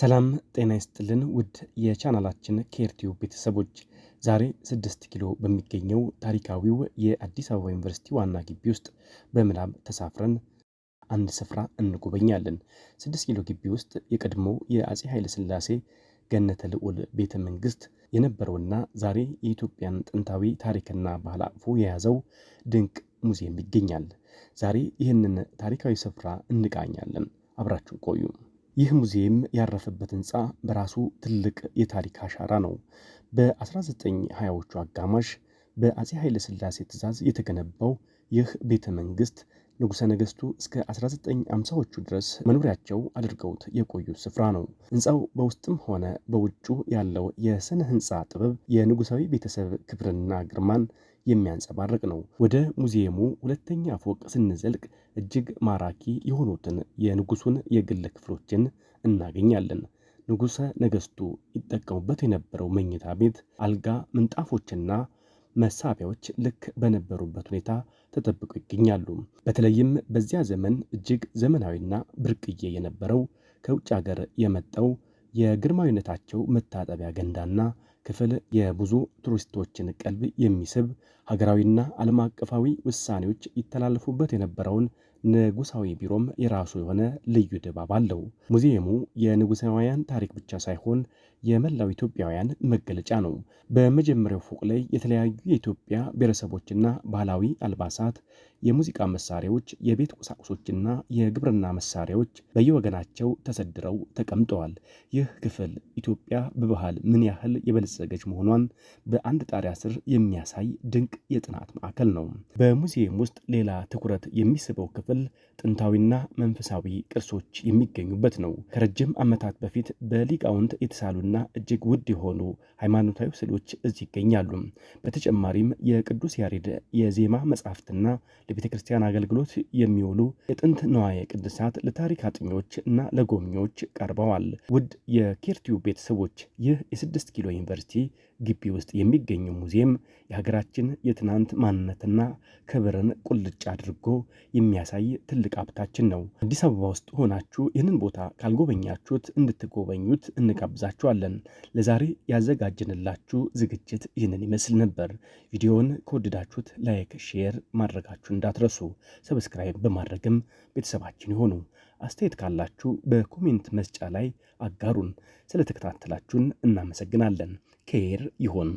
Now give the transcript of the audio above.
ሰላም ጤና ይስጥልን ውድ የቻናላችን ኬር ቲዩብ ቤተሰቦች፣ ዛሬ 6 ኪሎ በሚገኘው ታሪካዊው የአዲስ አበባ ዩኒቨርሲቲ ዋና ግቢ ውስጥ በምናብ ተሳፍረን አንድ ስፍራ እንጎበኛለን። 6 ኪሎ ግቢ ውስጥ የቀድሞ የአፄ ኃይለ ሥላሴ ገነተ ልዑል ቤተ መንግስት የነበረውና ዛሬ የኢትዮጵያን ጥንታዊ ታሪክና ባህል አቅፎ የያዘው ድንቅ ሙዚየም ይገኛል። ዛሬ ይህንን ታሪካዊ ስፍራ እንቃኛለን። አብራችሁን ቆዩ። ይህ ሙዚየም ያረፈበት ህንፃ በራሱ ትልቅ የታሪክ አሻራ ነው። በ1920ዎቹ አጋማሽ በአፄ ኃይለ ሥላሴ ትእዛዝ የተገነባው ይህ ቤተ መንግስት ንጉሠ ነገሥቱ እስከ 1950ዎቹ ድረስ መኖሪያቸው አድርገውት የቆዩት ስፍራ ነው። ህንፃው በውስጥም ሆነ በውጩ ያለው የስነ ህንፃ ጥበብ የንጉሳዊ ቤተሰብ ክብርና ግርማን የሚያንጸባርቅ ነው። ወደ ሙዚየሙ ሁለተኛ ፎቅ ስንዘልቅ እጅግ ማራኪ የሆኑትን የንጉሱን የግል ክፍሎችን እናገኛለን። ንጉሠ ነገሥቱ ይጠቀሙበት የነበረው መኝታ ቤት፣ አልጋ፣ ምንጣፎችና መሳቢያዎች ልክ በነበሩበት ሁኔታ ተጠብቀው ይገኛሉ። በተለይም በዚያ ዘመን እጅግ ዘመናዊና ብርቅዬ የነበረው ከውጭ ሀገር የመጣው የግርማዊነታቸው መታጠቢያ ገንዳና ክፍል የብዙ ቱሪስቶችን ቀልብ የሚስብ ሀገራዊና ዓለም አቀፋዊ ውሳኔዎች ይተላለፉበት የነበረውን ንጉሳዊ ቢሮም የራሱ የሆነ ልዩ ድባብ አለው። ሙዚየሙ የንጉሳውያን ታሪክ ብቻ ሳይሆን የመላው ኢትዮጵያውያን መገለጫ ነው። በመጀመሪያው ፎቅ ላይ የተለያዩ የኢትዮጵያ ብሔረሰቦችና ባህላዊ አልባሳት፣ የሙዚቃ መሳሪያዎች፣ የቤት ቁሳቁሶችና የግብርና መሳሪያዎች በየወገናቸው ተሰድረው ተቀምጠዋል። ይህ ክፍል ኢትዮጵያ በባህል ምን ያህል የበለጸገች መሆኗን በአንድ ጣሪያ ስር የሚያሳይ ድንቅ የጥናት ማዕከል ነው። በሙዚየም ውስጥ ሌላ ትኩረት የሚስበው ክፍል ጥንታዊና መንፈሳዊ ቅርሶች የሚገኙበት ነው። ከረጅም ዓመታት በፊት በሊቃውንት የተሳሉና እጅግ ውድ የሆኑ ሃይማኖታዊ ስዕሎች እዚህ ይገኛሉ። በተጨማሪም የቅዱስ ያሬድ የዜማ መጻሕፍትና ለቤተ ክርስቲያን አገልግሎት የሚውሉ የጥንት ንዋየ ቅድሳት ለታሪክ አጥኚዎች እና ለጎብኚዎች ቀርበዋል። ውድ የኬር ቲዩብ ቤተሰቦች፣ ይህ የ6 ኪሎ ዩኒቨርሲቲ ግቢ ውስጥ የሚገኘው ሙዚየም የሀገራችን የትናንት ማንነትና ክብርን ቁልጭ አድርጎ የሚያሳይ ትልቅ ሀብታችን ነው። አዲስ አበባ ውስጥ ሆናችሁ ይህንን ቦታ ካልጎበኛችሁት እንድትጎበኙት እንጋብዛችኋለን። ለዛሬ ያዘጋጀንላችሁ ዝግጅት ይህንን ይመስል ነበር። ቪዲዮውን ከወደዳችሁት ላይክ፣ ሼር ማድረጋችሁ እንዳትረሱ። ሰብስክራይብ በማድረግም ቤተሰባችን ይሆኑ። አስተያየት ካላችሁ በኮሜንት መስጫ ላይ አጋሩን። ስለተከታተላችሁን እናመሰግናለን። ኬር ይሁን።